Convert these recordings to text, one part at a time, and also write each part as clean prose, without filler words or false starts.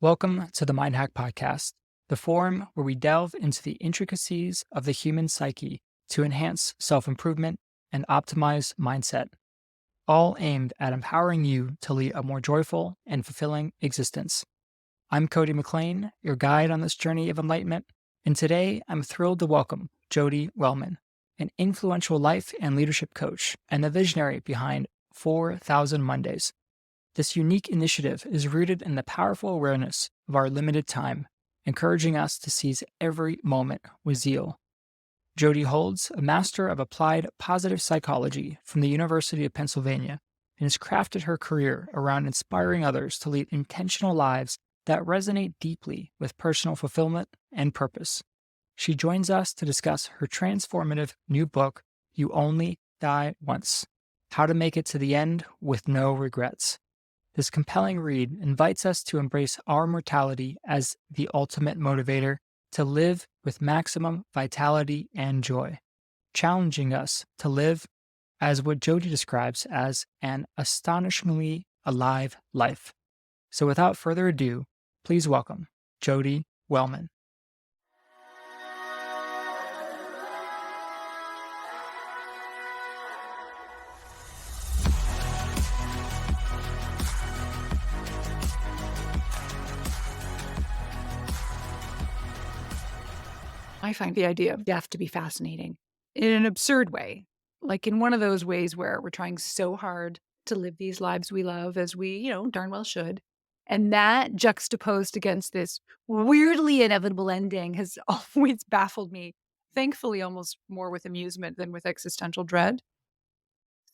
Welcome to the MindHack Podcast, the forum where we delve into the intricacies of the human psyche to enhance self-improvement and optimize mindset, all aimed at empowering you to lead a more joyful and fulfilling existence. I'm Cody McLean, your guide on this journey of enlightenment, and today I'm thrilled to welcome Jodi Wellman, an influential life and leadership coach and the visionary behind 4,000 Mondays. This unique initiative is rooted in the powerful awareness of our limited time, encouraging us to seize every moment with zeal. Jodi holds a Master of Applied Positive Psychology from the University of Pennsylvania and has crafted her career around inspiring others to lead intentional lives that resonate deeply with personal fulfillment and purpose. She joins us to discuss her transformative new book, You Only Die Once: How to Make It to the End with No Regrets. This compelling read invites us to embrace our mortality as the ultimate motivator to live with maximum vitality and joy, challenging us to live as what Jodi describes as an astonishingly alive life. So without further ado, please welcome Jodi Wellman. I find the idea of death to be fascinating in an absurd way, like in one of those ways where we're trying so hard to live these lives we love as we, darn well should. And that juxtaposed against this weirdly inevitable ending has always baffled me, thankfully, almost more with amusement than with existential dread.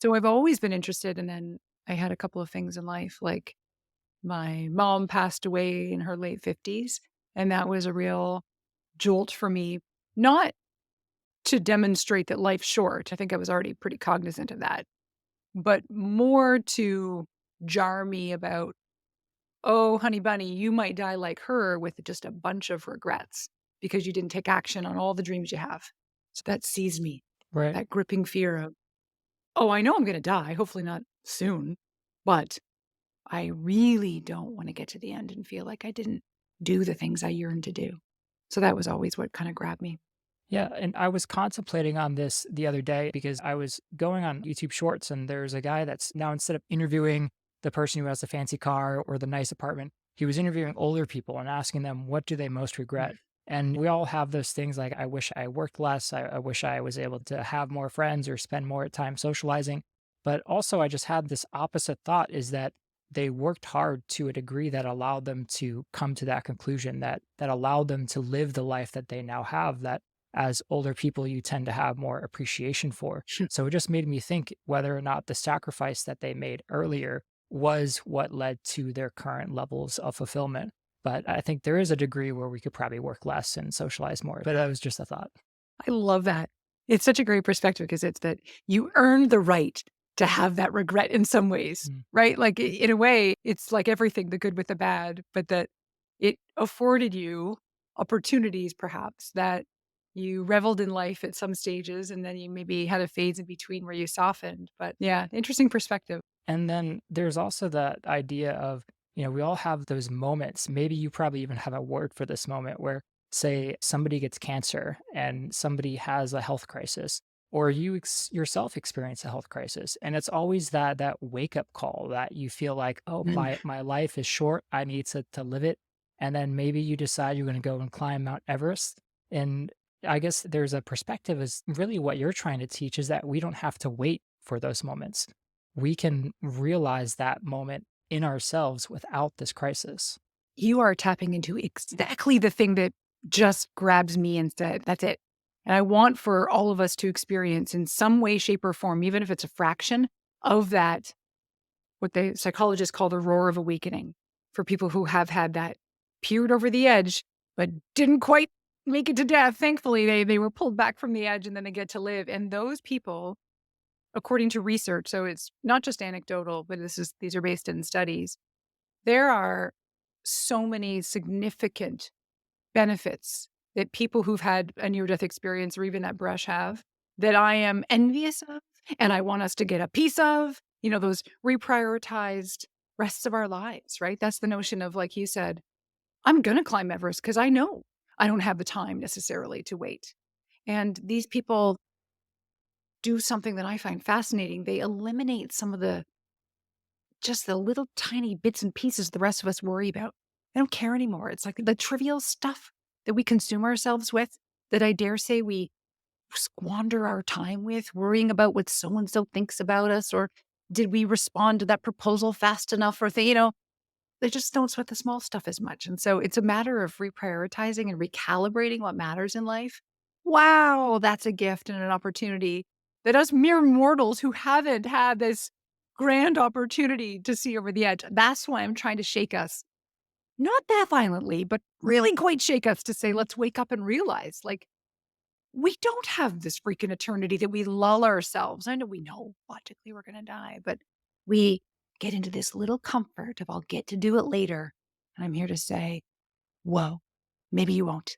So I've always been interested. And then I had a couple of things in life, like my mom passed away in her late 50s. And that was a real jolt for me, not to demonstrate that life's short. I think I was already pretty cognizant of that, but more to jar me about, oh, honey bunny, you might die like her with just a bunch of regrets because you didn't take action on all the dreams you have. So that seized me, Right. that gripping fear of, oh, I know I'm going to die, hopefully not soon, but I really don't want to get to the end and feel like I didn't do the things I yearned to do. So that was always what kind of grabbed me. Yeah, and I was contemplating on this the other day because I was going on YouTube Shorts, and there's a guy that's now, instead of interviewing the person who has the fancy car or the nice apartment, he was interviewing older people and asking them, what do they most regret? And we all have those things like, I wish I worked less. I wish I was able to have more friends or spend more time socializing. But also, I just had this opposite thought, is that they worked hard to a degree that allowed them to come to that conclusion, that allowed them to live the life that they now have, that as older people you tend to have more appreciation for. So it just made me think whether or not the sacrifice that they made earlier was what led to their current levels of fulfillment. But I think there is a degree where we could probably work less and socialize more. But that was just a thought. I love that. It's such a great perspective because it's that you earned the right to have that regret in some ways, right? Like in a way, it's like everything, the good with the bad, but that it afforded you opportunities perhaps that you reveled in life at some stages and then you maybe had a phase in between where you softened. But yeah, interesting perspective. And then there's also that idea of, we all have those moments. Maybe you probably even have a word for this moment where, say, somebody gets cancer and somebody has a health crisis, or you yourself experience a health crisis. And it's always that wake up call that you feel like, oh, my life is short. I need to live it. And then maybe you decide you're going to go and climb Mount Everest. And I guess there's a perspective, is really what you're trying to teach, is that we don't have to wait for those moments. We can realize that moment in ourselves without this crisis. You are tapping into exactly the thing that just grabs me and said, that's it. And I want for all of us to experience in some way, shape, or form, even if it's a fraction of that, what the psychologists call the roar of awakening, for people who have had that peered over the edge, but didn't quite make it to death. Thankfully, they were pulled back from the edge and then they get to live. And those people, according to research, so it's not just anecdotal, but these are based in studies, there are so many significant benefits that people who've had a near-death experience or even that brush have, that I am envious of and I want us to get a piece of, those reprioritized rests of our lives, right? That's the notion of, like you said, I'm going to climb Everest because I know I don't have the time necessarily to wait. And these people do something that I find fascinating. They eliminate some of the just the little tiny bits and pieces the rest of us worry about. They don't care anymore. It's like the trivial stuff that we consume ourselves with that I dare say we squander our time with, worrying about what so and so thinks about us, or did we respond to that proposal fast enough, or they just don't sweat the small stuff as much. And so it's a matter of reprioritizing and recalibrating what matters in life. Wow, that's a gift and an opportunity that us mere mortals who haven't had this grand opportunity to see over the edge. That's why I'm trying to shake us. Not that violently, but really quite shake us to say, let's wake up and realize, like, we don't have this freaking eternity that we lull ourselves. I know we know logically we're going to die, but we get into this little comfort of I'll get to do it later. And I'm here to say, whoa, maybe you won't.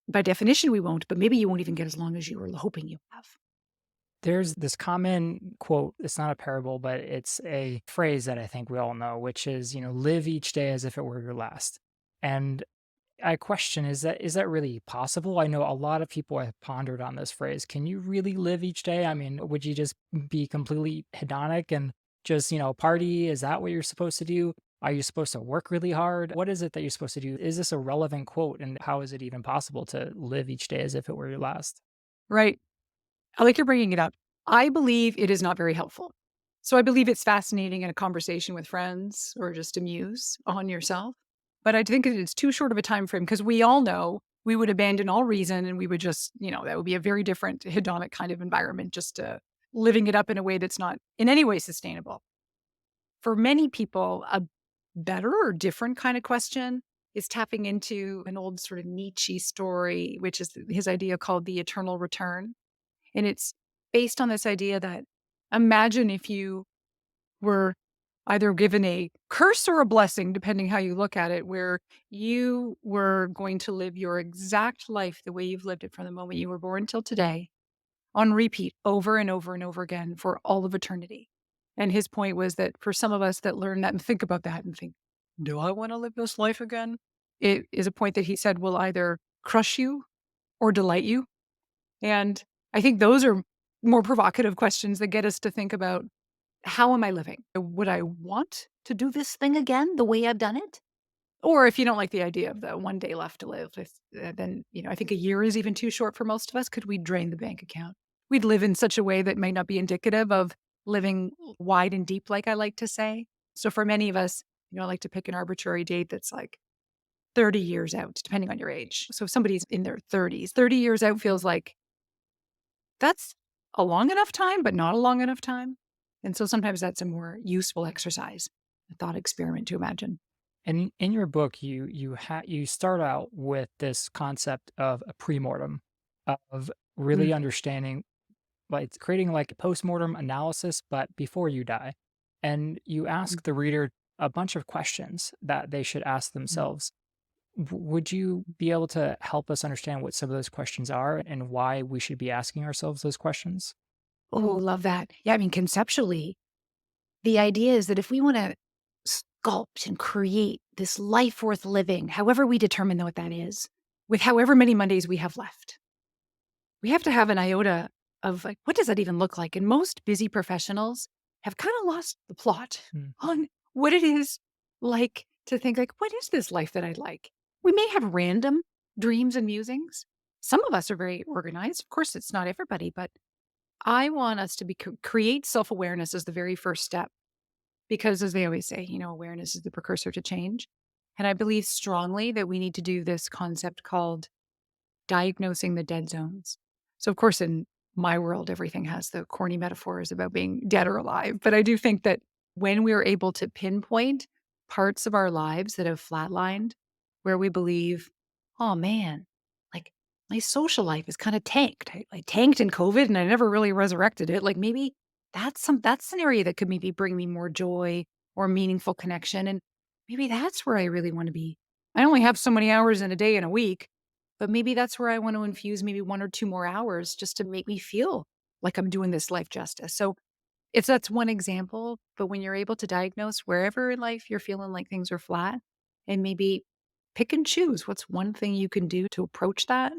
By definition, we won't, but maybe you won't even get as long as you were hoping you have. There's this common quote, it's not a parable, but it's a phrase that I think we all know, which is, live each day as if it were your last. And I question, is that really possible? I know a lot of people have pondered on this phrase. Can you really live each day? I mean, would you just be completely hedonic and just, party? Is that what you're supposed to do? Are you supposed to work really hard? What is it that you're supposed to do? Is this a relevant quote? And how is it even possible to live each day as if it were your last? Right. I like you're bringing it up. I believe it is not very helpful. So I believe it's fascinating in a conversation with friends or just to muse on yourself. But I think it is too short of a time frame because we all know we would abandon all reason and we would just, that would be a very different hedonic kind of environment, just living it up in a way that's not in any way sustainable. For many people, a better or different kind of question is tapping into an old sort of Nietzsche story, which is his idea called the eternal return. And it's based on this idea that imagine if you were either given a curse or a blessing, depending how you look at it, where you were going to live your exact life the way you've lived it from the moment you were born till today on repeat over and over and over again for all of eternity. And his point was that for some of us that learn that and think about that and think, do I want to live this life again? It is a point that he said will either crush you or delight you. And I think those are more provocative questions that get us to think about how am I living? Would I want to do this thing again the way I've done it? Or if you don't like the idea of the one day left to live, then, I think a year is even too short for most of us. Could we drain the bank account? We'd live in such a way that may not be indicative of living wide and deep, like I like to say. So for many of us, I like to pick an arbitrary date that's like 30 years out, depending on your age. So if somebody's in their 30s, 30 years out feels like that's a long enough time, but not a long enough time. And so sometimes that's a more useful exercise, a thought experiment to imagine. And in your book, you start out with this concept of a premortem, of really Mm, understanding, like creating like a postmortem analysis, but before you die. And you mm, ask the reader a bunch of questions that they should ask mm. themselves. Would you be able to help us understand what some of those questions are and why we should be asking ourselves those questions? Oh, love that. Yeah, I mean, conceptually, the idea is that if we want to sculpt and create this life worth living, however we determine what that is, with however many Mondays we have left, we have to have an iota of like, what does that even look like? And most busy professionals have kind of lost the plot Mm. on what it is like to think like, what is this life that I like? We may have random dreams and musings. Some of us are very organized. Of course, it's not everybody, but I want us to create self-awareness as the very first step because as they always say, awareness is the precursor to change. And I believe strongly that we need to do this concept called diagnosing the dead zones. So, of course, in my world, everything has the corny metaphors about being dead or alive. But I do think that when we are able to pinpoint parts of our lives that have flatlined, where we believe, oh man, like my social life is kind of tanked. I tanked in COVID and I never really resurrected it. Like maybe that's an area that could maybe bring me more joy or meaningful connection. And maybe that's where I really want to be. I only have so many hours in a day and a week. But maybe that's where I want to infuse maybe 1 or 2 more hours just to make me feel like I'm doing this life justice. So if that's one example, but when you're able to diagnose wherever in life you're feeling like things are flat and maybe pick and choose what's one thing you can do to approach that,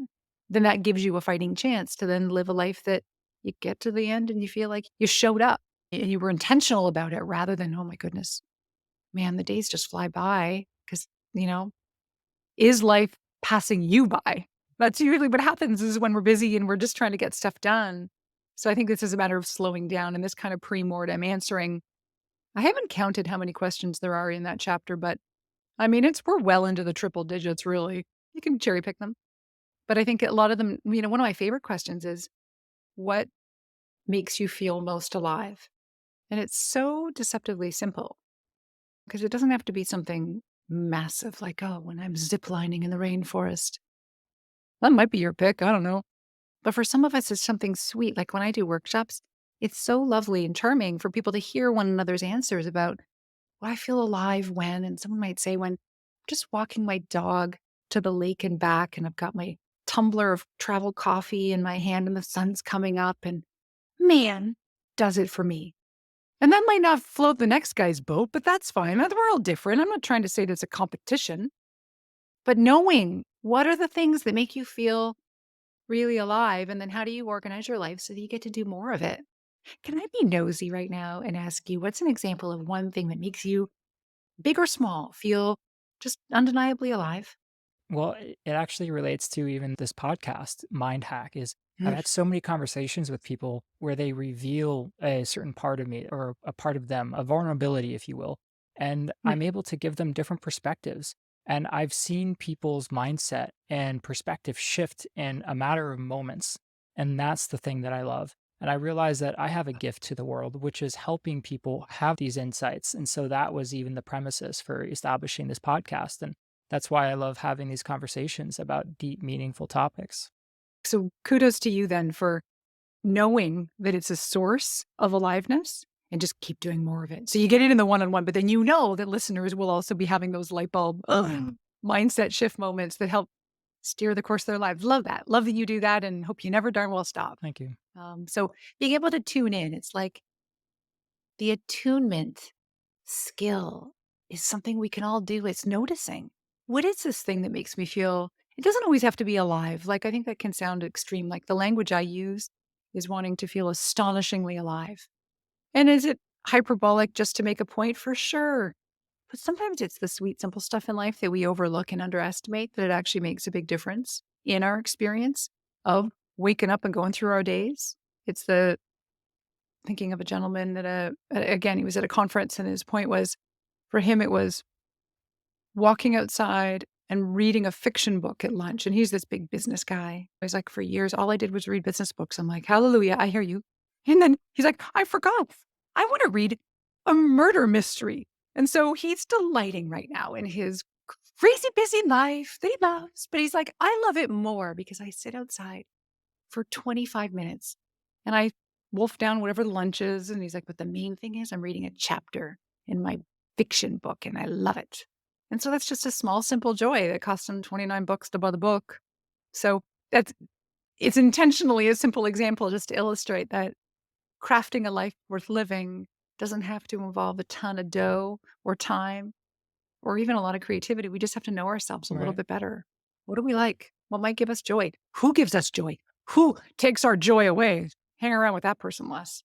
then that gives you a fighting chance to then live a life that you get to the end and you feel like you showed up and you were intentional about it rather than, oh my goodness, man, the days just fly by because, you know, is life passing you by? That's usually what happens is when we're busy and we're just trying to get stuff done. So I think this is a matter of slowing down and this kind of pre-mortem answering. I haven't counted how many questions there are in that chapter, but I mean, we're well into the triple digits, really. You can cherry pick them. But I think a lot of them, one of my favorite questions is what makes you feel most alive? And it's so deceptively simple because it doesn't have to be something massive like, oh, when I'm ziplining in the rainforest. That might be your pick. I don't know. But for some of us, it's something sweet. Like when I do workshops, it's so lovely and charming for people to hear one another's answers about, well, I feel alive when, and someone might say, when I'm just walking my dog to the lake and back, and I've got my tumbler of travel coffee in my hand, and the sun's coming up, and man, does it for me. And that might not float the next guy's boat, but that's fine. We're all different. I'm not trying to say there's a competition, but knowing what are the things that make you feel really alive, and then how do you organize your life so that you get to do more of it? Can I be nosy right now and ask you, what's an example of one thing that makes you, big or small, feel just undeniably alive? Well, it actually relates to even this podcast, MindHack, is I've Mm, had so many conversations with people where they reveal a certain part of me or a part of them, a vulnerability, if you will. And mm, I'm able to give them different perspectives. And I've seen people's mindset and perspective shift in a matter of moments. And that's the thing that I love. And I realize that I have a gift to the world, which is helping people have these insights. And so that was even the premises for establishing this podcast. And that's why I love having these conversations about deep, meaningful topics. So kudos to you then for knowing that it's a source of aliveness and just keep doing more of it. So you get it in the one-on-one, but then you know that listeners will also be having those light bulb mindset shift moments that help steer the course of their lives. Love that. Love that you do that and hope you never darn well stop. Thank you. So being able to tune in, it's like the attunement skill is something we can all do. It's noticing. What is this thing that makes me feel? It doesn't always have to be alive. Like, I think that can sound extreme. Like, the language I use is wanting to feel astonishingly alive. And is it hyperbolic just to make a point? For sure. But sometimes it's the sweet, simple stuff in life that we overlook and underestimate that it actually makes a big difference in our experience of waking up and going through our days. It's the thinking of a gentleman that, again, he was at a conference and his point was, for him, it was walking outside and reading a fiction book at lunch. And he's this big business guy. He's like, for years, all I did was read business books. I'm like, hallelujah, I hear you. And then he's like, I forgot. I want to read a murder mystery. And so he's delighting right now in his crazy busy life that he loves. But he's like, I love it more because I sit outside for 25 minutes and I wolf down whatever the lunch is. And he's like, but the main thing is I'm reading a chapter in my fiction book and I love it. And so that's just a small, simple joy that cost him 29 bucks to buy the book. So it's intentionally a simple example just to illustrate that crafting a life worth living doesn't have to involve a ton of dough or time or even a lot of creativity. We just have to know ourselves a little Right. bit better. What do we like? What might give us joy? Who gives us joy? Who takes our joy away? Hang around with that person less.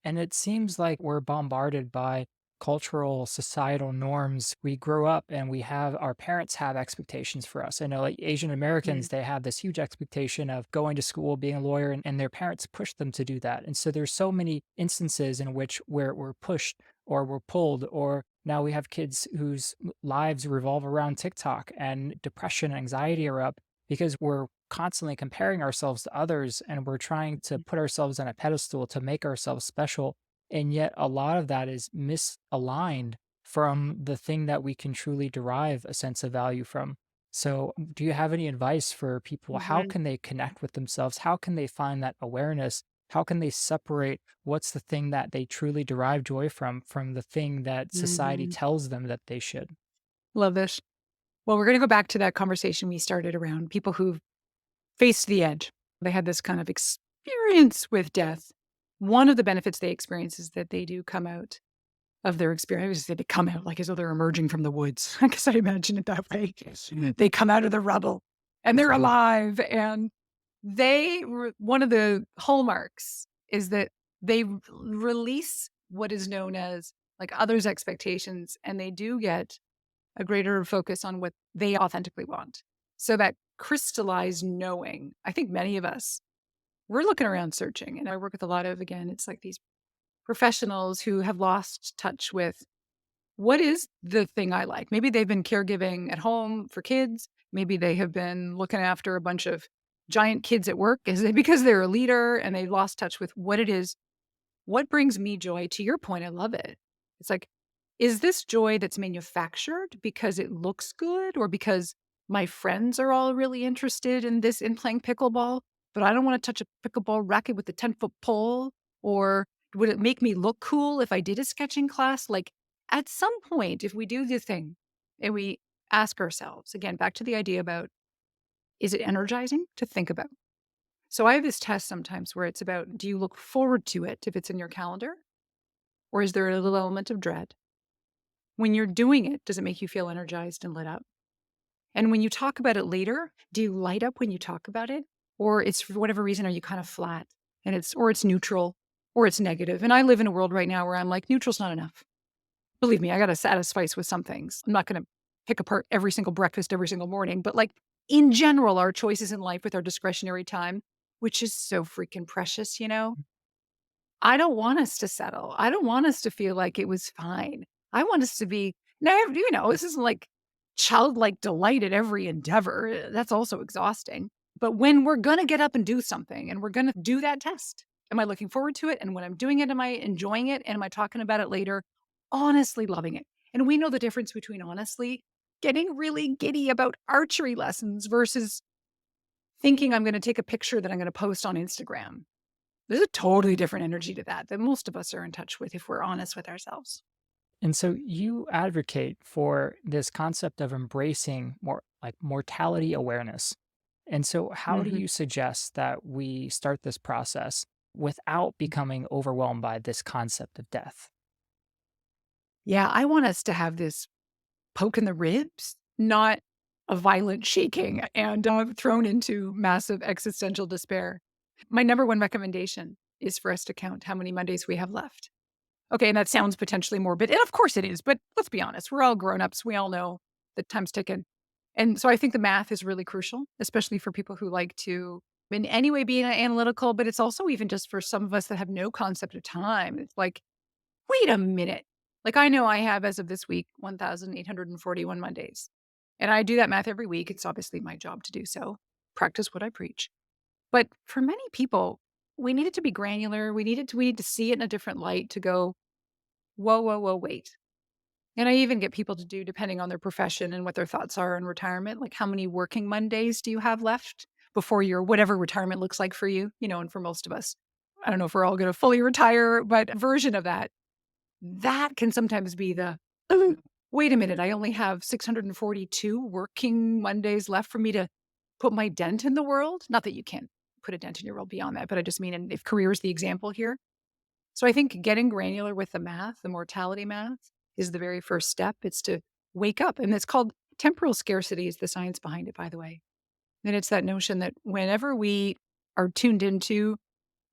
And it seems like we're bombarded by cultural, societal norms. We grow up and we have our parents have expectations for us. I know, like Asian Mm, Americans, they have this huge expectation of going to school, being a lawyer, and their parents push them to do that. And so there's so many instances in which where we're pushed or we're pulled, or now we have kids whose lives revolve around TikTok and depression and anxiety are up because we're constantly comparing ourselves to others and we're trying to mm, put ourselves on a pedestal to make ourselves special. And yet, a lot of that is misaligned from the thing that we can truly derive a sense of value from. So, do you have any advice for people? How mhm, can they connect with themselves? How can they find that awareness? How can they separate what's the thing that they truly derive joy from the thing that society mhm. tells them that they should? Love this. Well, we're going to go back to that conversation we started around people who've faced the edge. They had this kind of experience with death. One of the benefits they experience is that they do come out of their experience. They come out like as though they're emerging from the woods. I guess I imagine it that way. They come out of the rubble and they're alive. And one of the hallmarks is that they release what is known as like others' expectations, and they do get a greater focus on what they authentically want. So that crystallized knowing, I think many of us, we're looking around searching. And I work with a lot of, again, it's like these professionals who have lost touch with what is the thing I like. Maybe they've been caregiving at home for kids. Maybe they have been looking after a bunch of giant kids at work because they're a leader and they've lost touch with what it is. What brings me joy? To your point, I love it. It's like, is this joy that's manufactured because it looks good or because my friends are all really interested in this in playing pickleball, but I don't want to touch a pickleball racket with a 10-foot pole? Or would it make me look cool if I did a sketching class? Like at some point, if we do the thing and we ask ourselves, again, back to the idea about, is it energizing to think about? So I have this test sometimes where it's about, do you look forward to it if it's in your calendar? Or is there a little element of dread? When you're doing it, does it make you feel energized and lit up? And when you talk about it later, do you light up when you talk about it? Or it's for whatever reason, are you kind of flat and it's neutral or it's negative? And I live in a world right now where I'm like, neutral's not enough. Believe me, I got to satisfy with some things. I'm not going to pick apart every single breakfast every single morning, but like in general, our choices in life with our discretionary time, which is so freaking precious, I don't want us to settle. I don't want us to feel like it was fine. I want us to be, now, this isn't like childlike delight at every endeavor. That's also exhausting. But when we're going to get up and do something and we're going to do that test, am I looking forward to it? And when I'm doing it, am I enjoying it? And am I talking about it later? Honestly loving it. And we know the difference between honestly getting really giddy about archery lessons versus thinking I'm going to take a picture that I'm going to post on Instagram. There's a totally different energy to that most of us are in touch with if we're honest with ourselves. And so you advocate for this concept of embracing more like mortality awareness. And so, how do Mhm. you suggest that we start this process without becoming overwhelmed by this concept of death? Yeah, I want us to have this poke in the ribs, not a violent shaking and thrown into massive existential despair. My number one recommendation is for us to count how many Mondays we have left. Okay, and that sounds potentially morbid, and of course it is, but let's be honest, we're all grown-ups, we all know that time's ticking. And so I think the math is really crucial, especially for people who like to in any way be analytical, but it's also even just for some of us that have no concept of time. It's like, wait a minute. Like I know I have, as of this week, 1,841 Mondays. And I do that math every week. It's obviously my job to do so. Practice what I preach. But for many people, we need it to be granular. We need to see it in a different light to go, whoa, whoa, whoa, wait. And I even get people to do, depending on their profession and what their thoughts are in retirement, like how many working Mondays do you have left before your whatever retirement looks like for you? And for most of us, I don't know if we're all going to fully retire, but a version of that, that can sometimes be the, "Oh, wait a minute, I only have 642 working Mondays left for me to put my dent in the world." Not that you can't put a dent in your world beyond that, but I just mean, and if career is the example here. So I think getting granular with the math, the mortality math, is the very first step. It's to wake up. And it's called temporal scarcity is the science behind it, by the way. And it's that notion that whenever we are tuned into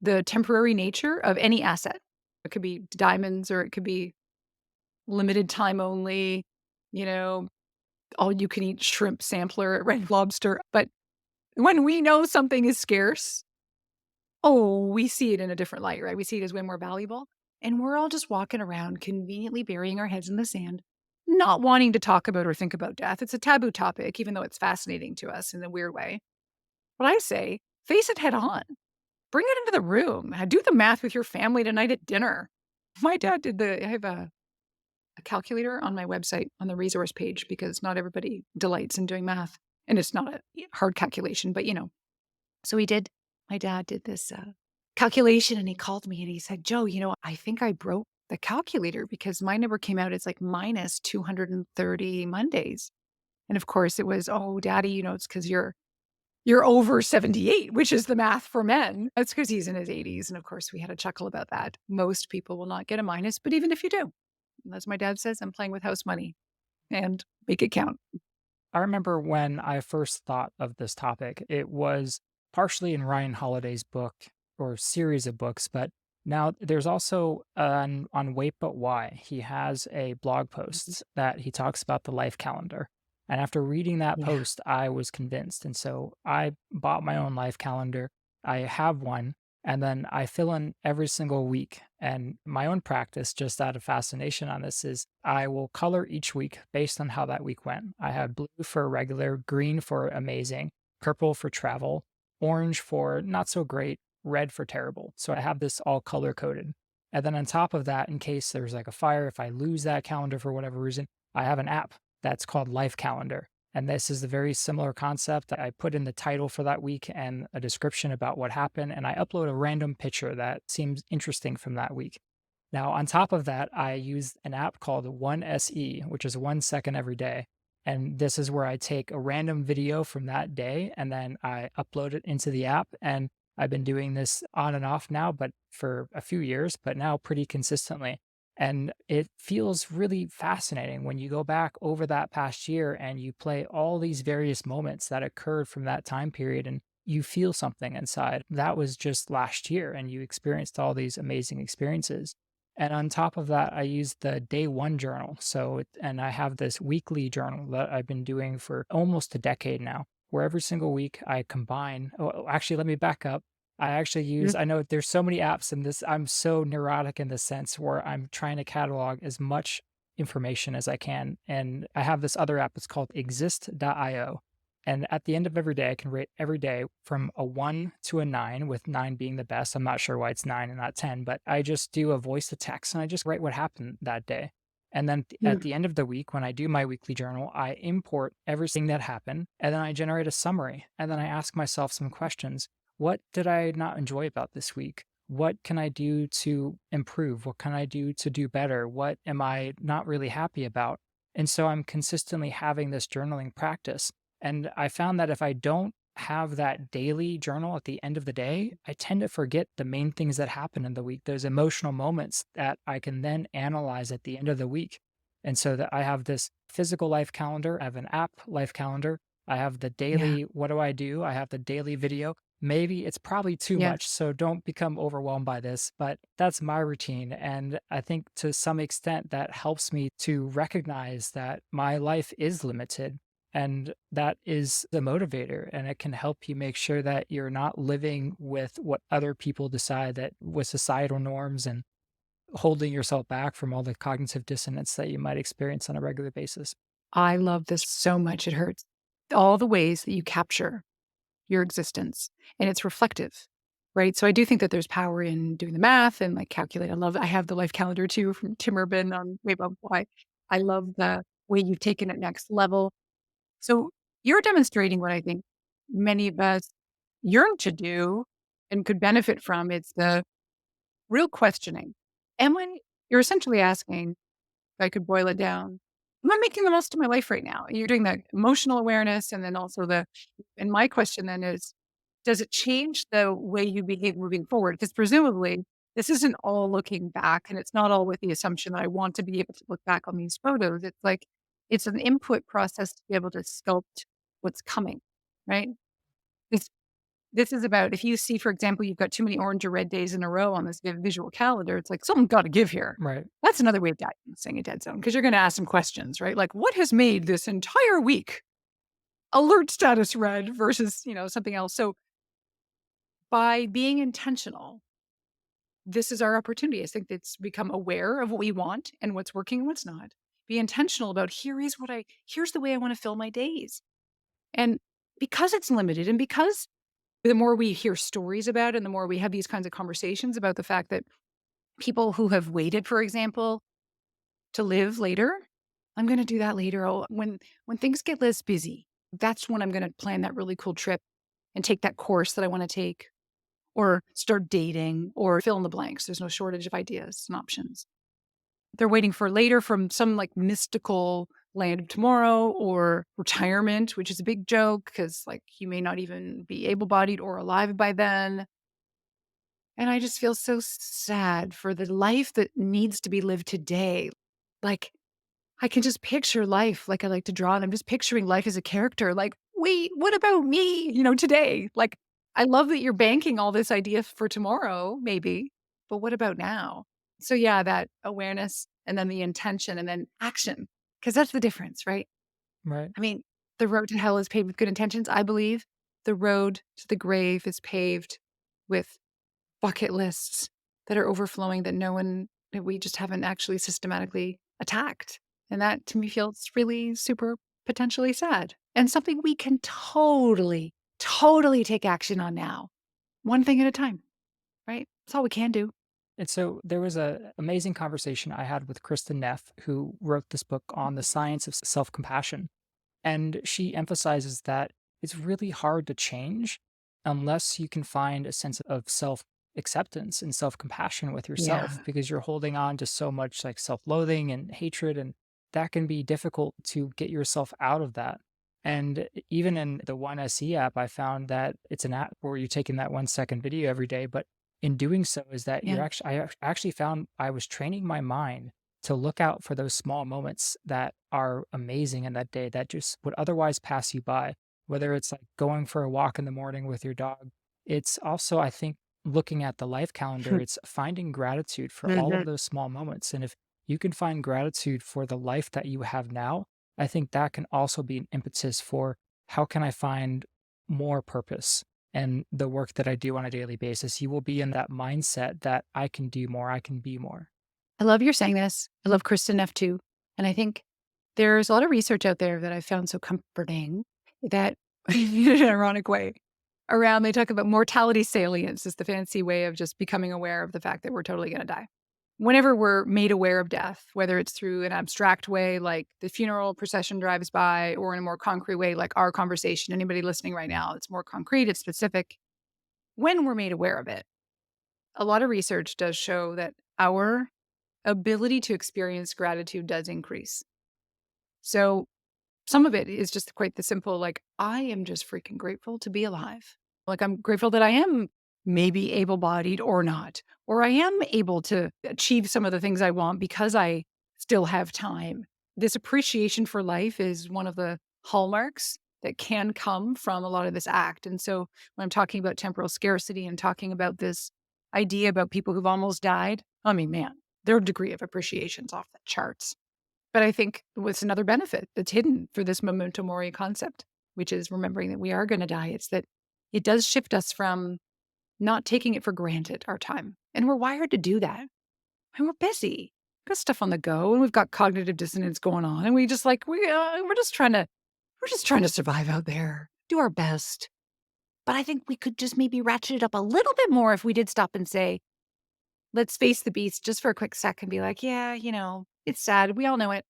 the temporary nature of any asset, it could be diamonds or it could be limited time only, you know, all you can eat shrimp sampler at Red Lobster. But when we know something is scarce, oh, we see it in a different light, right? We see it as way more valuable. And we're all just walking around conveniently burying our heads in the sand, not wanting to talk about or think about death. It's a taboo topic, even though it's fascinating to us in a weird way. But I say, face it head on. Bring it into the room. Do the math with your family tonight at dinner. My dad did I have a calculator on my website on the resource page because not everybody delights in doing math. And it's not a hard calculation, but So my dad did this calculation and he called me and he said, "Joe, I think I broke the calculator because my number came out as like minus 230 Mondays." And of course it was, "Oh, daddy, it's because you're over 78, which is the math for men." That's because he's in his 80s. And of course we had a chuckle about that. Most people will not get a minus, but even if you do, As my dad says, I'm playing with house money and make it count. I remember when I first thought of this topic, it was partially in Ryan Holiday's book or series of books, but now there's also on Wait But Why. He has a blog Mhm. post that he talks about the life calendar. And after reading that Yeah. post, I was convinced. And so I bought my own life calendar. I have one, and then I fill in every single week. And my own practice, just out of fascination on this, is I will color each week based on how that week went. I have blue for regular, green for amazing, purple for travel, orange for not so great, red for terrible. So I have this all color coded. And then on top of that, in case there's like a fire, if I lose that calendar for whatever reason, I have an app that's called Life Calendar. And this is a very similar concept. I put in the title for that week and a description about what happened, and I upload a random picture that seems interesting from that week. Now, on top of that, I use an app called 1SE, which is 1 second every day. And this is where I take a random video from that day and then I upload it into the app. And I've been doing this on and off now, but for a few years, but now pretty consistently. And it feels really fascinating when you go back over that past year and you play all these various moments that occurred from that time period and you feel something inside. That was just last year and you experienced all these amazing experiences. And on top of that, I use the day one journal. And I have this weekly journal that I've been doing for almost a decade now, where every single week I combine. Actually, let me back up. Mm. I know there's so many apps in this. I'm so neurotic in the sense where I'm trying to catalog as much information as I can. And I have this other app, it's called exist.io. And at the end of every day, I can rate every day from a 1 to a 9, with 9 being the best. I'm not sure why it's 9 and not 10, but I just do a voice to text and I just write what happened that day. And then at Mm. the end of the week, when I do my weekly journal, I import everything that happened and then I generate a summary. And then I ask myself some questions. What did I not enjoy about this week? What can I do to improve? What can I do to do better? What am I not really happy about? And so I'm consistently having this journaling practice. And I found that if I don't have that daily journal at the end of the day, I tend to forget the main things that happen in the week, those emotional moments that I can then analyze at the end of the week. And so that I have this physical life calendar, I have an app life calendar, I have the Yeah. daily what do I do? I have the daily video. Maybe it's probably too Yeah. much, so don't become overwhelmed by this, but that's my routine. And I think to some extent that helps me to recognize that my life is limited and that is the motivator. And it can help you make sure that you're not living with what other people decide that with societal norms and holding yourself back from all the cognitive dissonance that you might experience on a regular basis. I love this so much. It hurts. All the ways that you capture your existence and it's reflective, right? So I do think that there's power in doing the math and like calculate. I have the life calendar too from Tim Urban on Way Above Why. I love the way you've taken it next level. So you're demonstrating what I think many of us yearn to do and could benefit from. It's the real questioning. And when you're essentially asking, if I could boil it down, am I making the most of my life right now? You're doing the emotional awareness and then also and my question then is, does it change the way you behave moving forward? Because presumably this isn't all looking back and it's not all with the assumption that I want to be able to look back on these photos. It's like, it's an input process to be able to sculpt what's coming, right? This, this is about if you see, for example, you've got too many orange or red days in a row on this visual calendar, it's like something got to give here. Right. That's another way of diagnosing a dead zone because you're going to ask some questions, right? Like, what has made this entire week alert status red versus, something else? So by being intentional, this is our opportunity. I think it's become aware of what we want and what's working and what's not. Be intentional about here's the way I want to fill my days. And because it's limited and because the more we hear stories about it and the more we have these kinds of conversations about the fact that people who have waited, for example, to live later, I'm going to do that later. Oh, when things get less busy, that's when I'm going to plan that really cool trip and take that course that I want to take or start dating or fill in the blanks. There's no shortage of ideas and options. They're waiting for later from some like mystical land of tomorrow or retirement, which is a big joke because like you may not even be able bodied or alive by then. And I just feel so sad for the life that needs to be lived today. Like, I can just picture life like I like to draw, and I'm just picturing life as a character. Like, wait, what about me, today? Like, I love that you're banking all this idea for tomorrow, maybe, but what about now? So, yeah, that awareness and then the intention and then action, because that's the difference, right? Right. I mean, the road to hell is paved with good intentions. I believe the road to the grave is paved with bucket lists that are overflowing that we just haven't actually systematically attacked. And that to me feels really super potentially sad and something we can totally, totally take action on now, one thing at a time, right? That's all we can do. And so there was a amazing conversation I had with Kristen Neff, who wrote this book on the science of self-compassion. And she emphasizes that it's really hard to change unless you can find a sense of self acceptance and self compassion with yourself Yeah. because you're holding on to so much like self loathing and hatred. And that can be difficult to get yourself out of that. And even in the One SE app, I found that it's an app where you're taking that 1 second video every day. But in doing so, is that Yeah. actually found I was training my mind to look out for those small moments that are amazing in that day that just would otherwise pass you by. Whether it's like going for a walk in the morning with your dog, it's also, I think, looking at the life calendar, it's finding gratitude for all of Mhm. those small moments. And if you can find gratitude for the life that you have now, I think that can also be an impetus for how can I find more purpose and the work that I do on a daily basis. You will be in that mindset that I can do more, I can be more. I love you're saying this. I love Kristen Neff too. And I think there's a lot of research out there that I found so comforting that in an ironic way around they talk about mortality salience is the fancy way of just becoming aware of the fact that we're totally going to die. Whenever we're made aware of death, whether it's through an abstract way like the funeral procession drives by or in a more concrete way like our conversation, anybody listening right now, it's more concrete, it's specific. When we're made aware of it, a lot of research does show that our ability to experience gratitude does increase. So some of it is just quite the simple, like, I am just freaking grateful to be alive. Like, I'm grateful that I am maybe able bodied or not, or I am able to achieve some of the things I want because I still have time. This appreciation for life is one of the hallmarks that can come from a lot of this act. And so when I'm talking about temporal scarcity and talking about this idea about people who've almost died, I mean, man, their degree of appreciation's off the charts. But I think what's another benefit that's hidden for this memento mori concept, which is remembering that we are going to die, it's that it does shift us from not taking it for granted, our time. And we're wired to do that. And we're busy. Got stuff on the go and we've got cognitive dissonance going on. And we just like, we're just trying to survive out there, do our best. But I think we could just maybe ratchet it up a little bit more if we did stop and say, let's face the beast just for a quick sec and be like, yeah, it's sad. We all know it.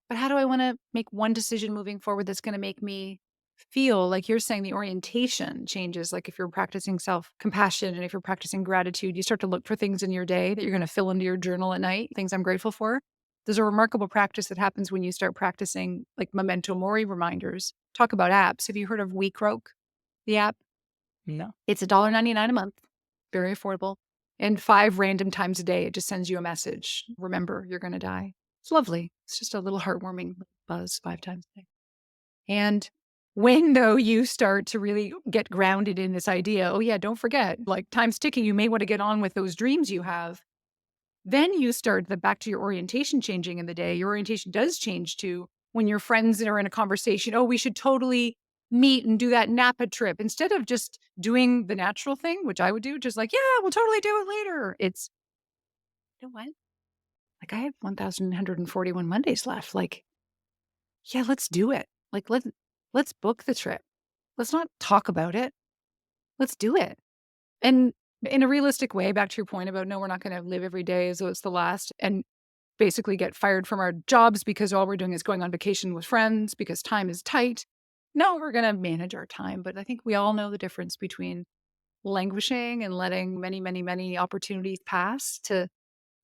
But how do I want to make one decision moving forward that's going to make me feel like you're saying the orientation changes? Like if you're practicing self compassion and if you're practicing gratitude, you start to look for things in your day that you're going to fill into your journal at night, things I'm grateful for. There's a remarkable practice that happens when you start practicing like memento mori reminders. Talk about apps. Have you heard of WeCroak, the app? No. It's $1.99 a month, very affordable. And 5 random times a day, it just sends you a message. Remember, you're going to die. It's lovely. It's just a little heartwarming buzz 5 times a day. And when, though, you start to really get grounded in this idea, oh, yeah, don't forget, like time's ticking, you may want to get on with those dreams you have. Then you start back to your orientation changing in the day. Your orientation does change to when your friends are in a conversation, oh, we should totally meet and do that Napa trip. Instead of just doing the natural thing, which I would do, just like, yeah, we'll totally do it later. It's, you know what? Like I have 1,141 Mondays left. Like, yeah, let's do it. Like, let's book the trip. Let's not talk about it. Let's do it. And in a realistic way, back to your point about no, we're not going to live every day as though it's the last and basically get fired from our jobs because all we're doing is going on vacation with friends because time is tight. No, we're going to manage our time. But I think we all know the difference between languishing and letting many, many, many opportunities pass to,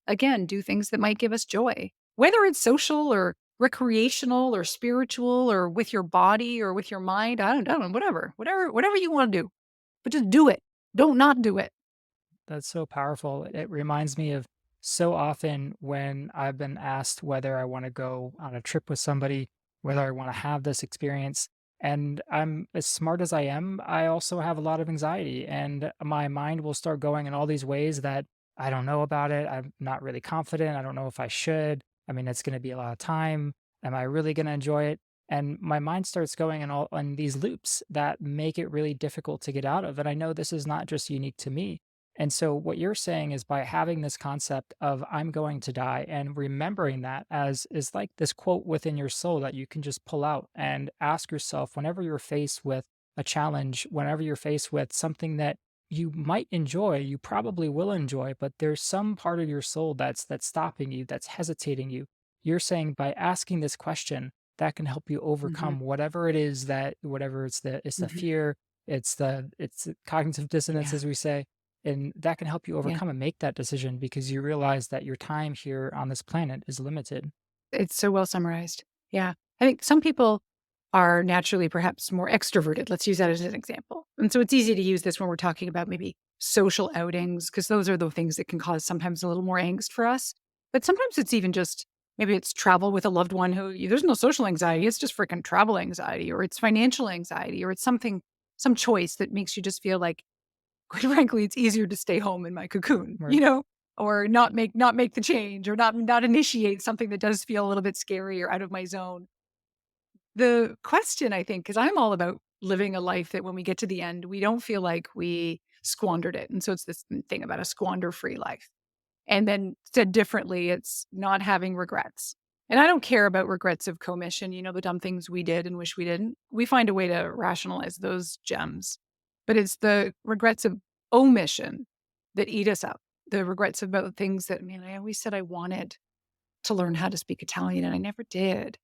again, do things that might give us joy, whether it's social or recreational or spiritual or with your body or with your mind. I don't know, whatever you want to do, but just do it. Don't not do it. That's so powerful. It reminds me of so often when I've been asked whether I want to go on a trip with somebody, whether I want to have this experience. And I'm as smart as I am, I also have a lot of anxiety, and my mind will start going in all these ways that I don't know about it. I'm not really confident. I don't know if I should. I mean, it's going to be a lot of time. Am I really going to enjoy it? And my mind starts going in these loops that make it really difficult to get out of. And I know this is not just unique to me. And so what you're saying is by having this concept of I'm going to die and remembering that as is like this quote within your soul that you can just pull out and ask yourself whenever you're faced with a challenge, whenever you're faced with something that you might enjoy, you probably will enjoy, but there's some part of your soul that's stopping you, that's hesitating you. You're saying by asking this question, that can help you Hmm. overcome whatever it is that whatever it's the Hmm. fear, it's the cognitive dissonance, Yeah. as we say, and that can help you Yeah. overcome and make that decision because you realize that your time here on this planet is limited. It's so well summarized. Yeah. I think some people are naturally perhaps more extroverted. Let's use that as an example. And so it's easy to use this when we're talking about maybe social outings, because those are the things that can cause sometimes a little more angst for us. But sometimes it's even just maybe it's travel with a loved one there's no social anxiety. It's just freaking travel anxiety, or it's financial anxiety, or it's something, some choice that makes you just feel like, quite frankly, it's easier to stay home in my cocoon, Right. or not make the change, or not initiate something that does feel a little bit scary or out of my zone. The question, I think, because I'm all about living a life that when we get to the end, we don't feel like we squandered it. And so it's this thing about a squander-free life. And then said differently, it's not having regrets. And I don't care about regrets of commission, the dumb things we did and wish we didn't. We find a way to rationalize those gems. But it's the regrets of omission that eat us up. The regrets about things that, man, I always said I wanted to learn how to speak Italian and I never did.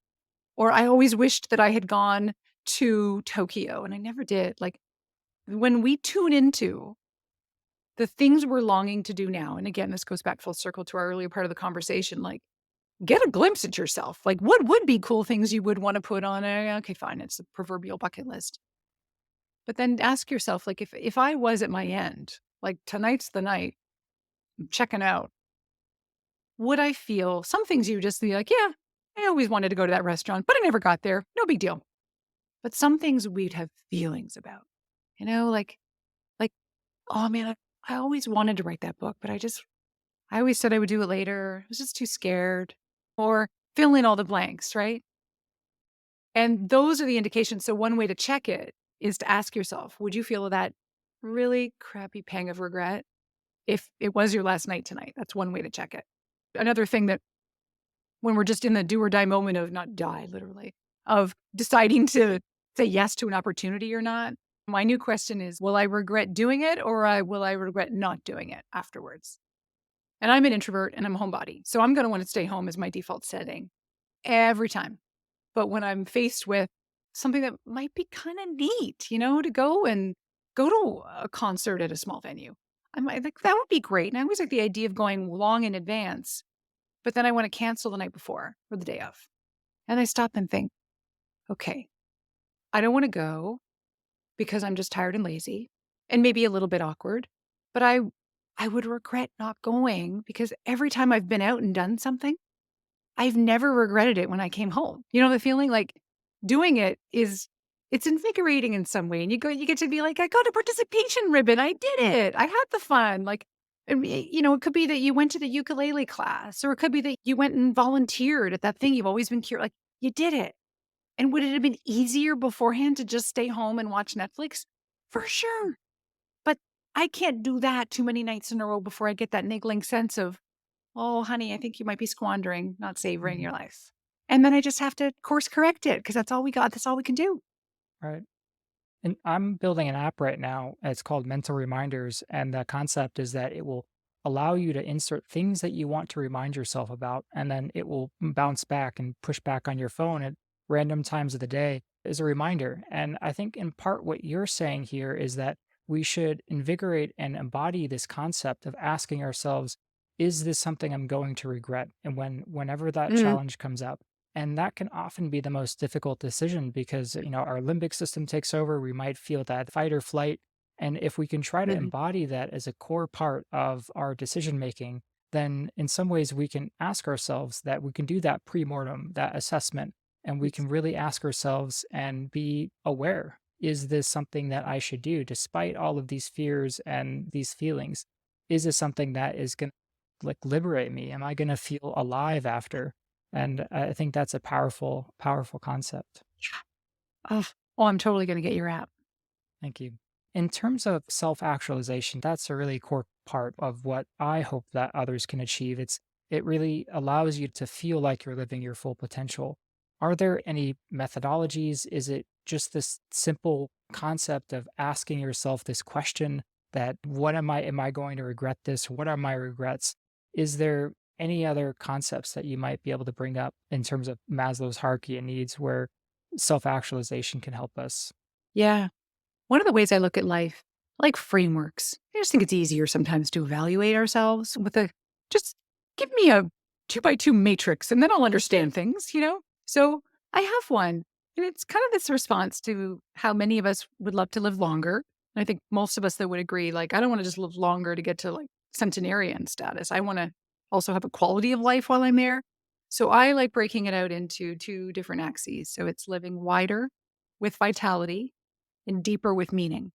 Or I always wished that I had gone to Tokyo and I never did. Like when we tune into the things we're longing to do now, and again, this goes back full circle to our earlier part of the conversation, like get a glimpse at yourself. Like what would be cool things you would want to put on okay, fine, it's the proverbial bucket list. But then ask yourself, like if I was at my end, like tonight's the night, I'm checking out, would I feel some things you would just be like, yeah, I always wanted to go to that restaurant, but I never got there. No big deal. But some things we'd have feelings about, like, oh man, I always wanted to write that book, but I always said I would do it later. I was just too scared. Or fill in all the blanks, right? And those are the indications. So one way to check it is to ask yourself, would you feel that really crappy pang of regret if it was your last night tonight? That's one way to check it. Another thing that when we're just in the do or die moment of not die, literally, of deciding to say yes to an opportunity or not, my new question is, will I regret doing it or will I regret not doing it afterwards? And I'm an introvert and I'm a homebody. So I'm going to want to stay home as my default setting every time. But when I'm faced with something that might be kind of neat, to go to a concert at a small venue, I might like that would be great. And I always like the idea of going long in advance, but then I want to cancel the night before or the day of. And I stop and think, okay, I don't want to go because I'm just tired and lazy and maybe a little bit awkward, but I would regret not going because every time I've been out and done something, I've never regretted it when I came home. You know the feeling like doing it's invigorating in some way. And you get to be like, I got a participation ribbon. I did it. I had the fun. Like, it could be that you went to the ukulele class, or it could be that you went and volunteered at that thing you've always been curious. Like, you did it. And would it have been easier beforehand to just stay home and watch Netflix? For sure. But I can't do that too many nights in a row before I get that niggling sense of, oh, honey, I think you might be squandering, not savoring Mhm. your life. And then I just have to course correct it because that's all we got. That's all we can do. Right. And I'm building an app right now. It's called Mental Reminders. And the concept is that it will allow you to insert things that you want to remind yourself about. And then it will bounce back and push back on your phone at random times of the day as a reminder. And I think in part what you're saying here is that we should invigorate and embody this concept of asking ourselves, is this something I'm going to regret? And whenever that Mm, challenge comes up, and that can often be the most difficult decision because, our limbic system takes over. We might feel that fight or flight. And if we can try to mhm, embody that as a core part of our decision making, then in some ways we can ask ourselves that we can do that pre-mortem, that assessment, and we Yes. can really ask ourselves and be aware. Is this something that I should do despite all of these fears and these feelings? Is this something that is going to like liberate me? Am I going to feel alive after? And I think that's a powerful, powerful concept. Oh, oh, I'm totally going to get your app. Thank you. In terms of self actualization, that's a really core part of what I hope that others can achieve. It really allows you to feel like you're living your full potential. Are there any methodologies? Is it just this simple concept of asking yourself this question that what am I going to regret this? What are my regrets? Is there any other concepts that you might be able to bring up in terms of Maslow's hierarchy of needs where self actualization can help us? Yeah. One of the ways I look at life, I like frameworks. I just think it's easier sometimes to evaluate ourselves with a just give me a 2 by 2 matrix and then I'll understand things, you know? So I have one. And it's kind of this response to how many of us would love to live longer. And I think most of us that would agree, like, I don't want to just live longer to get to like centenarian status. I want to also have a quality of life while I'm there. So I like breaking it out into two different axes. So it's living wider with vitality and deeper with meaning.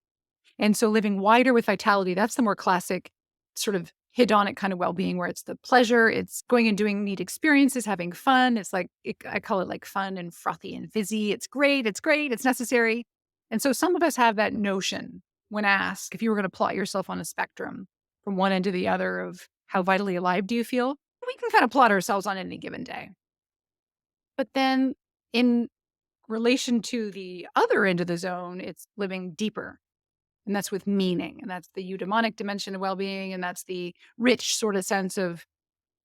And so living wider with vitality, that's the more classic sort of hedonic kind of well-being where it's the pleasure, it's going and doing neat experiences, having fun. It's like I call it like fun and frothy and fizzy. It's great, it's necessary. And so some of us have that notion when asked if you were going to plot yourself on a spectrum from one end to the other of how vitally alive do you feel? We can kind of plot ourselves on any given day. But then in relation to the other end of the zone, it's living deeper. And that's with meaning. And that's the eudaimonic dimension of well being. And that's the rich sort of sense of,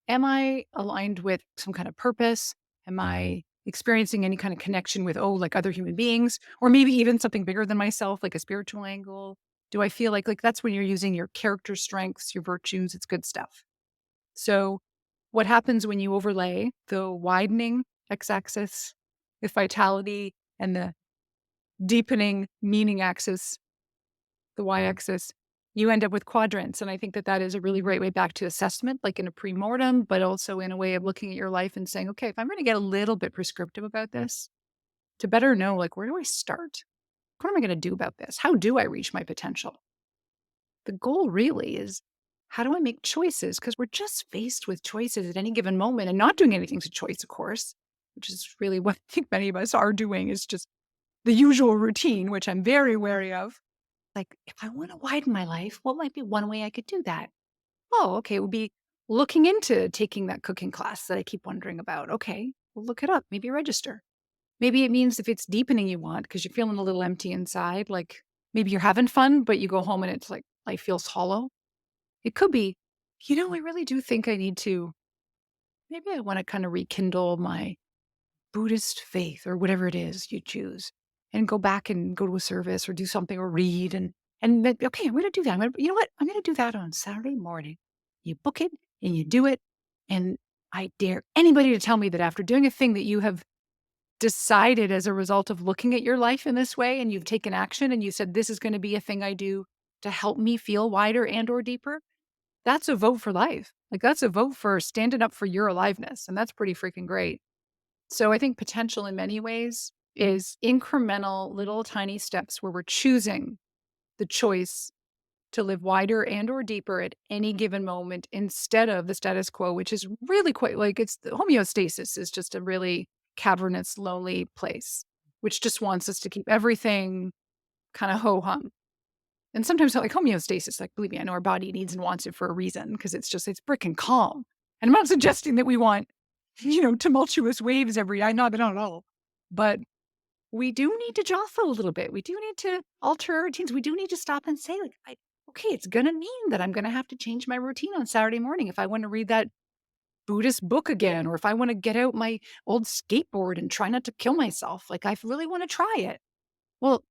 am I aligned with some kind of purpose? Am I experiencing any kind of connection with, oh, like other human beings? Or maybe even something bigger than myself, like a spiritual angle? Do I feel like that's when you're using your character strengths, your virtues? It's good stuff. So, what happens when you overlay the widening x axis with vitality and the deepening meaning axis, the y axis? You end up with quadrants. And I think that that is a really great way back to assessment, like in a pre-mortem, but also in a way of looking at your life and saying, okay, if I'm going to get a little bit prescriptive about this, to better know, like, where do I start? What am I going to do about this? How do I reach my potential? The goal really is, how do I make choices? Because we're just faced with choices at any given moment and not doing anything's a choice, of course, which is really what I think many of us are doing is just the usual routine, which I'm very wary of. Like, if I want to widen my life, what might be one way I could do that? Oh, okay. It would be looking into taking that cooking class that I keep wondering about. Okay, well, look it up, maybe register. Maybe it means if it's deepening you want because you're feeling a little empty inside, like maybe you're having fun, but you go home and it's like life feels hollow. It could be, I really do think I need to, maybe I want to kind of rekindle my Buddhist faith or whatever it is you choose and go back and go to a service or do something or read and then, okay, I'm going to do that. You know what? I'm going to do that on Saturday morning. You book it and you do it. And I dare anybody to tell me that after doing a thing that you have decided as a result of looking at your life in this way and you've taken action and you said, this is going to be a thing I do to help me feel wider and or deeper. That's a vote for life. Like that's a vote for standing up for your aliveness. And that's pretty freaking great. So I think potential in many ways is incremental little tiny steps where we're choosing the choice to live wider and or deeper at any given moment instead of the status quo, which is really quite like it's the homeostasis is just a really cavernous, lonely place, which just wants us to keep everything kind of ho hum. And sometimes like homeostasis, like believe me, I know our body needs and wants it for a reason because it's freaking calm. And I'm not suggesting that we want, tumultuous waves every I not at all. But we do need to jostle a little bit. We do need to alter our routines. We do need to stop and say, like, okay, it's gonna mean that I'm gonna have to change my routine on Saturday morning if I want to read that Buddhist book again, or if I want to get out my old skateboard and try not to kill myself. Like I really want to try it. Well,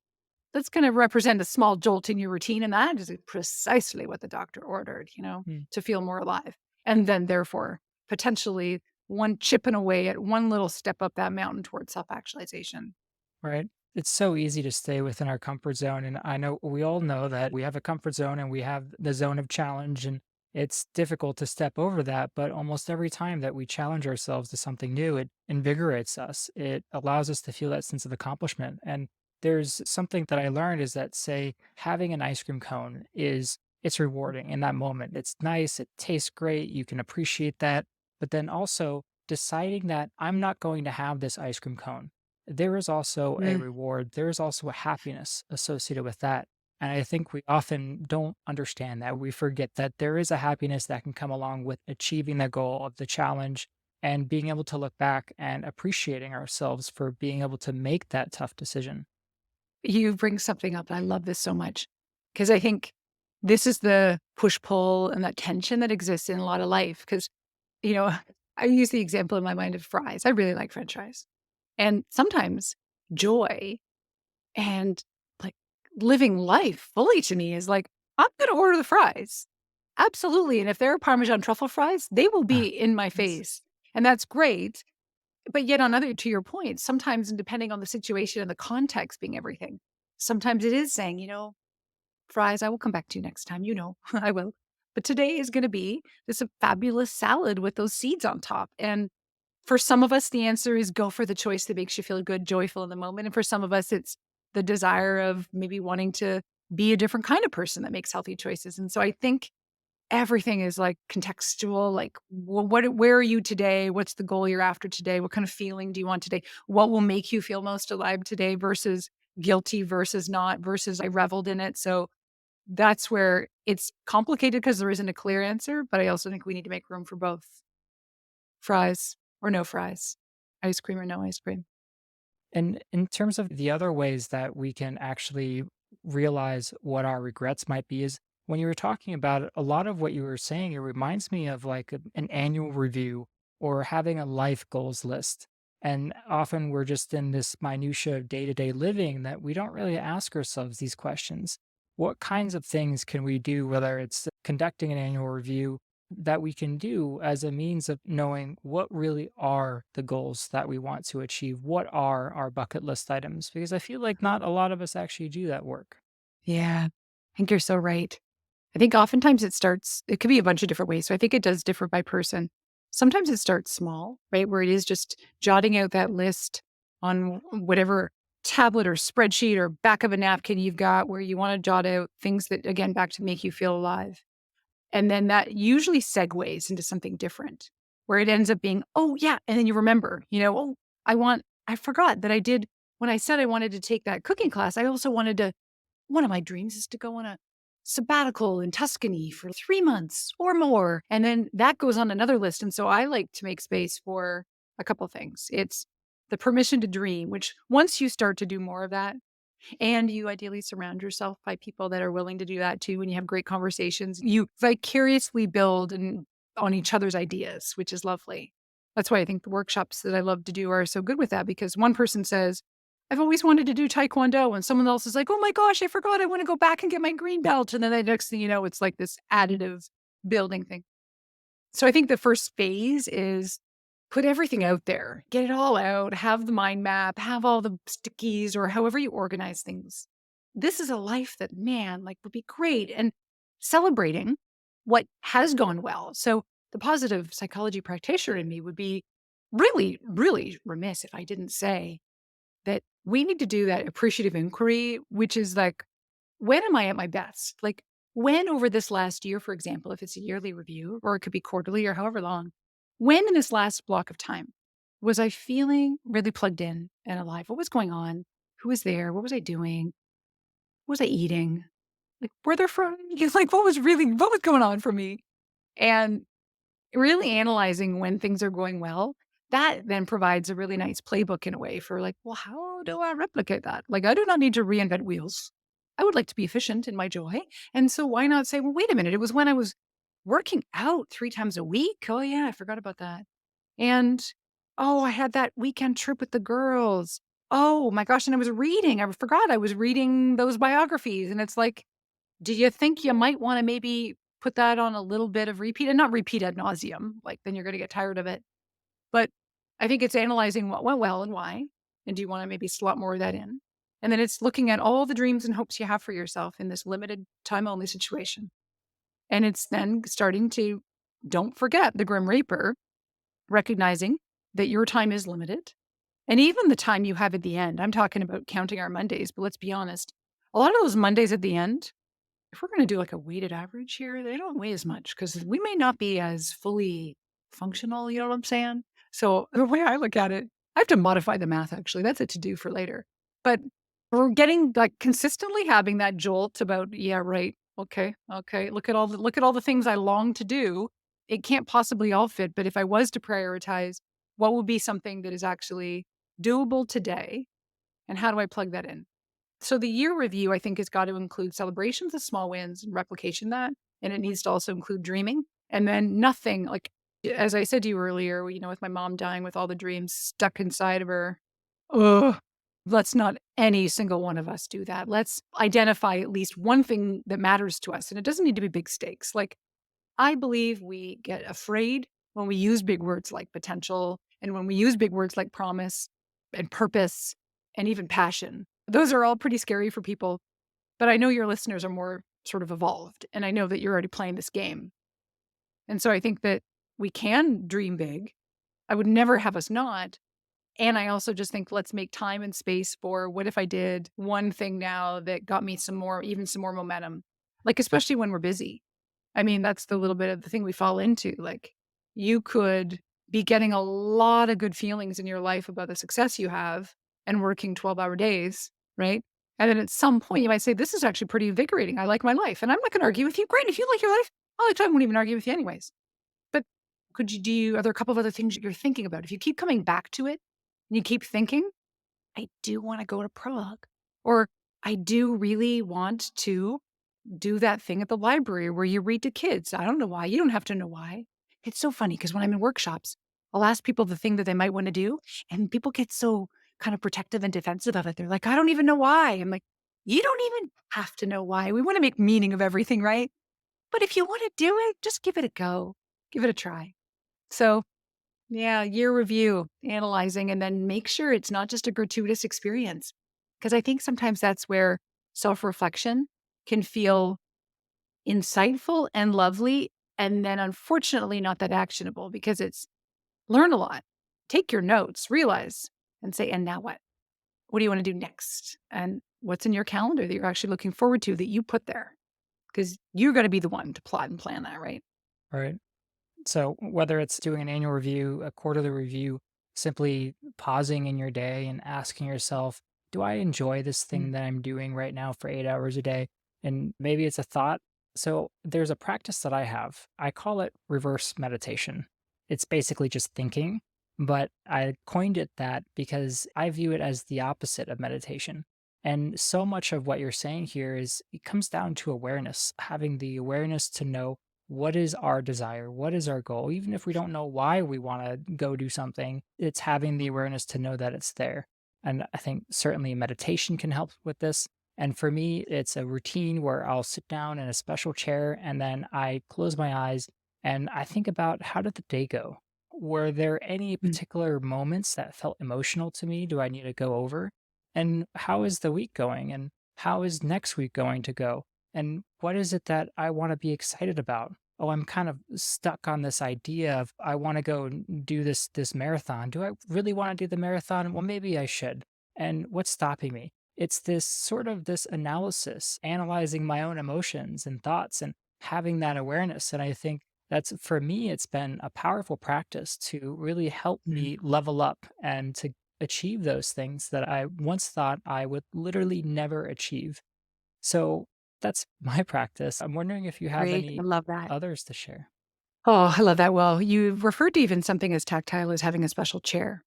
that's going to represent a small jolt in your routine. And that is precisely what the doctor ordered, Mm, to feel more alive. And then, therefore, potentially one chipping away at one little step up that mountain towards self actualization. right. It's so easy to stay within our comfort zone. And I know we all know that we have a comfort zone and we have the zone of challenge. And It's difficult to step over that, but almost every time that we challenge ourselves to something new, it invigorates us. It allows us to feel that sense of accomplishment. And there's something that I learned is that, say, having an ice cream cone it's rewarding in that moment. It's nice, it tastes great, you can appreciate that. But then also deciding that I'm not going to have this ice cream cone. There is also a Mm. reward, there is also a happiness associated with that. And I think we often don't understand that. We forget that there is a happiness that can come along with achieving the goal of the challenge and being able to look back and appreciating ourselves for being able to make that tough decision. You bring something up, and I love this so much because I think this is the push-pull and that tension that exists in a lot of life. Because you know, I use the example in my mind of fries. I really like french fries. And sometimes joy and, like, living life fully to me is like, "I'm gonna order the fries." Absolutely, and if they're Parmesan truffle fries, they will be Ah, in my yes. face, and that's great. But yet on other to your point, sometimes and depending on the situation and the context being everything, sometimes it is saying, "Fries, I will come back to you next time, I will. But today is gonna be this a fabulous salad with those seeds on top." And for some of us, the answer is go for the choice that makes you feel good, joyful in the moment. And for some of us, it's the desire of maybe wanting to be a different kind of person that makes healthy choices. And so I think everything is like contextual, like, well, where are you today? What's the goal you're after today? What kind of feeling do you want today? What will make you feel most alive today versus guilty versus not versus I reveled in it. So that's where it's complicated because there isn't a clear answer. But I also think we need to make room for both fries or no fries, ice cream or no ice cream. And in terms of the other ways that we can actually realize what our regrets might be, is when you were talking about it, a lot of what you were saying, it reminds me of like an annual review or having a life goals list. And often we're just in this minutia of day to day living that we don't really ask ourselves these questions. What kinds of things can we do, whether it's conducting an annual review, that we can do as a means of knowing what really are the goals that we want to achieve? What are our bucket list items? Because I feel like not a lot of us actually do that work. Yeah, I think you're so right. I think oftentimes it could be a bunch of different ways. So I think it does differ by person. Sometimes it starts small, right? Where it is just jotting out that list on whatever tablet or spreadsheet or back of a napkin you've got where you want to jot out things that, again, back to make you feel alive. And then that usually segues into something different where it ends up being, oh, yeah. And then you remember, oh, I forgot that I did when I said I wanted to take that cooking class. I also wanted to one of my dreams is to go on a sabbatical in Tuscany for 3 months or more, and then that goes on another list, and so I like to make space for a couple things. It's the permission to dream, which once you start to do more of that, and you ideally surround yourself by people that are willing to do that too, and you have great conversations, you vicariously build and on each other's ideas, which is lovely. That's why I think the workshops that I love to do are so good with that because one person says, I've always wanted to do taekwondo, and someone else is like, "Oh my gosh, I forgot I wanna go back and get my green belt," and then the next thing you know, it's like this additive building thing. So I think the first phase is put everything out there, get it all out, have the mind map, have all the stickies or however you organize things. This is a life that, man, like would be great and celebrating what has gone well. So the positive psychology practitioner in me would be really, really remiss if I didn't say that we need to do that appreciative inquiry, which is like, when am I at my best? Like, when over this last year, for example, if it's a yearly review, or it could be quarterly or however long, when in this last block of time was I feeling really plugged in and alive? What was going on? Who was there? What was I doing? What was I eating? Like, were there for like what was going on for me? And really analyzing when things are going well, that then provides a really nice playbook in a way for like, well, how do I replicate that? Like, I do not need to reinvent wheels. I would like to be efficient in my joy. And so why not say, well, wait a minute, it was when I was working out 3 times a week. Oh, yeah, I forgot about that. And oh, I had that weekend trip with the girls. Oh my gosh. And I was reading. I forgot I was reading those biographies. And it's like, do you think you might wanna maybe put that on a little bit of repeat and not repeat ad nauseum, like, then you're gonna get tired of it. But I think it's analyzing what went well and why, and do you wanna maybe slot more of that in? And then it's looking at all the dreams and hopes you have for yourself in this limited time only situation. And it's then starting to, don't forget the Grim Reaper, recognizing that your time is limited. And even the time you have at the end, I'm talking about counting our Mondays, but let's be honest, a lot of those Mondays at the end, if we're going to do like a weighted average here, they don't weigh as much because we may not be as fully functional. You know what I'm saying? So the way I look at it, I have to modify the math actually. That's a to do for later. But we're getting like consistently having that jolt about, yeah, right. Okay. Okay. Look at all the things I long to do. It can't possibly all fit. But if I was to prioritize, what would be something that is actually doable today? And how do I plug that in? So the year review, I think, has got to include celebrations of small wins and replication that. And it needs to also include dreaming. And then nothing like, as I said to you earlier, with my mom dying with all the dreams stuck inside of her. Ugh. Let's not any single one of us do that. Let's identify at least one thing that matters to us. And it doesn't need to be big stakes. Like, I believe we get afraid when we use big words like potential and when we use big words like promise and purpose and even passion. Those are all pretty scary for people, but I know your listeners are more sort of evolved, and I know that you're already playing this game. And so I think that we can dream big. I would never have us not. And I also just think let's make time and space for what if I did one thing now that got me even some more momentum, like especially when we're busy. I mean, that's the little bit of the thing we fall into. Like, you could be getting a lot of good feelings in your life about the success you have and working 12-hour days, right? And then at some point, you might say, this is actually pretty invigorating. I like my life. And I'm not going to argue with you. Great. If you like your life, I won't even argue with you anyways. But are there a couple of other things that you're thinking about? If you keep coming back to it and you keep thinking, I do want to go to Prague, or I do really want to do that thing at the library where you read to kids. I don't know why. You don't have to know why. It's so funny because when I'm in workshops, I'll ask people the thing that they might want to do, and people get so kind of protective and defensive of it. They're like, I don't even know why. I'm like, you don't even have to know why. We want to make meaning of everything, right? But if you want to do it, just give it a go, give it a try. So, yeah, year review, analyzing, and then make sure it's not just a gratuitous experience. Because I think sometimes that's where self reflection can feel insightful and lovely, and then unfortunately not that actionable because it's learn a lot, take your notes, realize, and say, and now what? What do you want to do next? And what's in your calendar that you're actually looking forward to that you put there? Because you're going to be the one to plot and plan that, right? Right. So, whether it's doing an annual review, a quarterly review, simply pausing in your day and asking yourself, do I enjoy this thing Mm. that I'm doing right now for 8 hours a day? And maybe it's a thought. So, there's a practice that I have. I call it reverse meditation. It's basically just thinking, but I coined it that because I view it as the opposite of meditation. And so much of what you're saying here is it comes down to awareness, having the awareness to know what is our desire? What is our goal? Even if we don't know why we want to go do something, it's having the awareness to know that it's there. And I think certainly meditation can help with this. And for me, it's a routine where I'll sit down in a special chair and then I close my eyes and I think about how did the day go? Were there any Mm. particular moments that felt emotional to me? Do I need to go over? And how is the week going? And how is next week going to go? And what is it that I want to be excited about? Oh, I'm kind of stuck on this idea of I want to go and do this marathon. Do I really want to do the marathon? Well, maybe I should. And what's stopping me? It's this sort of this analysis, analyzing my own emotions and thoughts and having that awareness. And I think that's for me, it's been a powerful practice to really help Mm. me level up and to achieve those things that I once thought I would literally never achieve. So that's my practice. I'm wondering if you have Great. I any love that. others to share. Oh, I love that. Well, you referred to even something as tactile as having a special chair.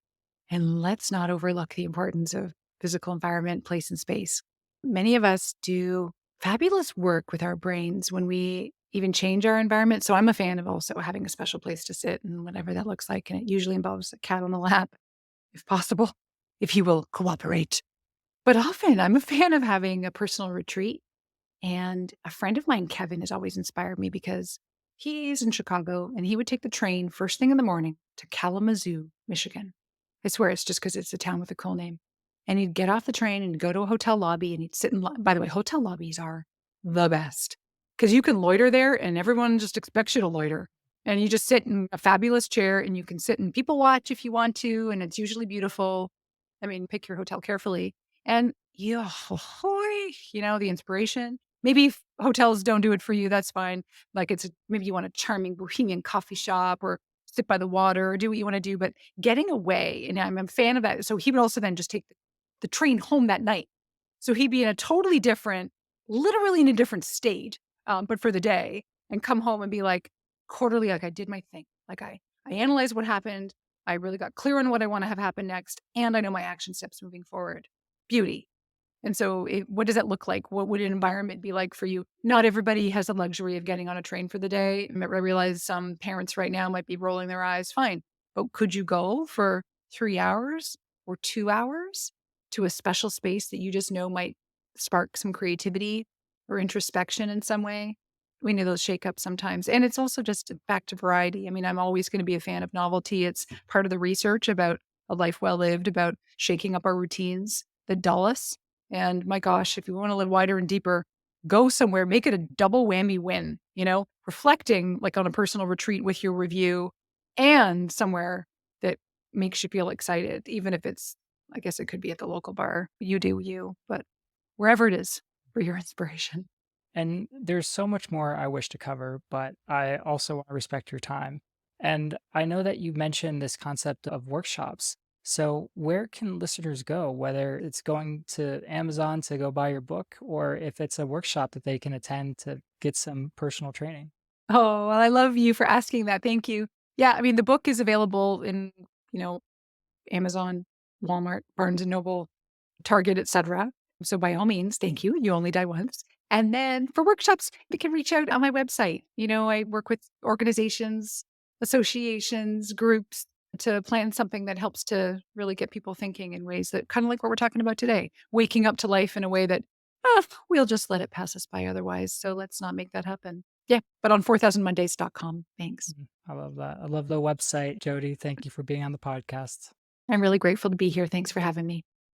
And let's not overlook the importance of physical environment, place, and space. Many of us do fabulous work with our brains when we even change our environment. So I'm a fan of also having a special place to sit and whatever that looks like. And it usually involves a cat on the lap, if possible, if he will cooperate. But often I'm a fan of having a personal retreat. And a friend of mine, Kevin, has always inspired me because he's in Chicago and he would take the train first thing in the morning to Kalamazoo, Michigan. I swear it's just because it's a town with a cool name. And he'd get off the train and go to a hotel lobby and he'd sit in, by the way, hotel lobbies are the best because you can loiter there and everyone just expects you to loiter. And you just sit in a fabulous chair and you can sit and people watch if you want to. And it's usually beautiful. I mean, pick your hotel carefully. And you, the inspiration. Maybe if hotels don't do it for you, that's fine. Like maybe you want a charming bohemian coffee shop or sit by the water or do what you want to do. But getting away, and I'm a fan of that. So he would also then just take the train home that night. So he'd be in a totally different, literally in a different state, but for the day, and come home and be like, quarterly, like I did my thing. Like I analyzed what happened. I really got clear on what I want to have happen next. And I know my action steps moving forward. Beauty. And so what does that look like? What would an environment be like for you? Not everybody has the luxury of getting on a train for the day. I realize some parents right now might be rolling their eyes. Fine. But could you go for 3 hours or 2 hours to a special space that you just know might spark some creativity or introspection in some way? We need those shakeups sometimes. And it's also just back to variety. I mean, I'm always going to be a fan of novelty. It's part of the research about a life well lived, about shaking up our routines that dull us. And my gosh, if you want to live wider and deeper, go somewhere, make it a double whammy win, reflecting like on a personal retreat with your review and somewhere that makes you feel excited, even if I guess it could be at the local bar. You do you, but wherever it is for your inspiration. And there's so much more I wish to cover, but I also want to respect your time. And I know that you mentioned this concept of workshops. So, where can listeners go, whether it's going to Amazon to go buy your book or if it's a workshop that they can attend to get some personal training? Oh, well, I love you for asking that. Thank you. Yeah, I mean, the book is available in, you know, Amazon, Walmart, Barnes and Noble, Target, etc. So by all means, thank you. You only die once. And then for workshops, you can reach out on my website. I work with organizations, associations, groups to plan something that helps to really get people thinking in ways that kind of like what we're talking about today, waking up to life in a way that we'll just let it pass us by otherwise. So let's not make that happen. Yeah, but on 4000mondays.com. Thanks. I love that. I love the website, Jody. Thank you for being on the podcast. I'm really grateful to be here. Thanks for having me.